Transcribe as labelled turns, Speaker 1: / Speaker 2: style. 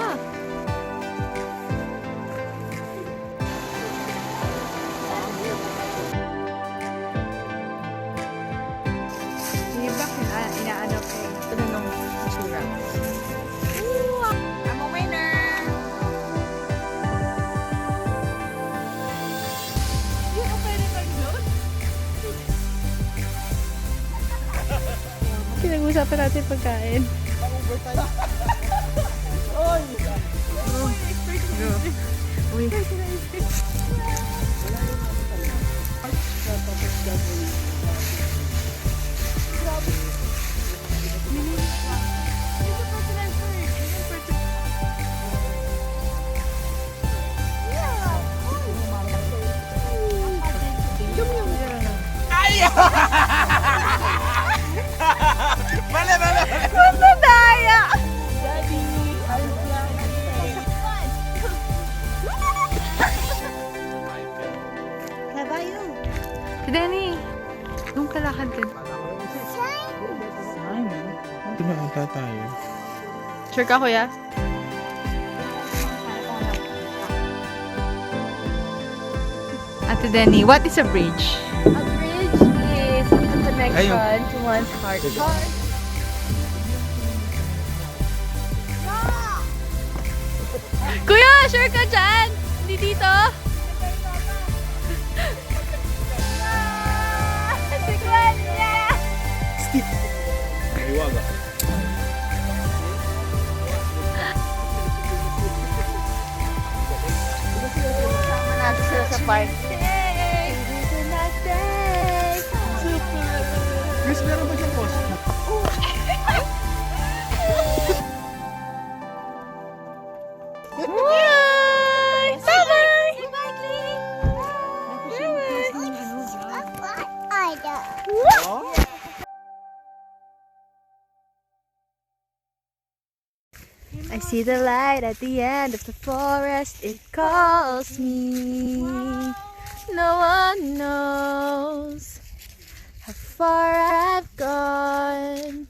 Speaker 1: pa. Hindi ba inaano ko ito nung tsura? I'm a winner! Yun ang pwede mag-load? Pinag-usapan natin pagkain.
Speaker 2: Oy!
Speaker 1: Uy.
Speaker 2: Mali, mali!
Speaker 1: Daya! Si Denny, nung kalakad ka.
Speaker 2: Ito na ata tayo.
Speaker 1: Sure ka, kuya? Ate Denny, what is a bridge?
Speaker 3: A bridge is a connection
Speaker 2: Ayun.
Speaker 3: to one's heart.
Speaker 1: Kuya, sure ka dyan? Hindi dito?
Speaker 2: Iwaga.
Speaker 3: Sama natin sila sa park.
Speaker 2: Chris, meron ba diyang post?
Speaker 1: Bye! Bye-bye! I see the light at the end of the forest. It calls me. No one knows how far I've gone.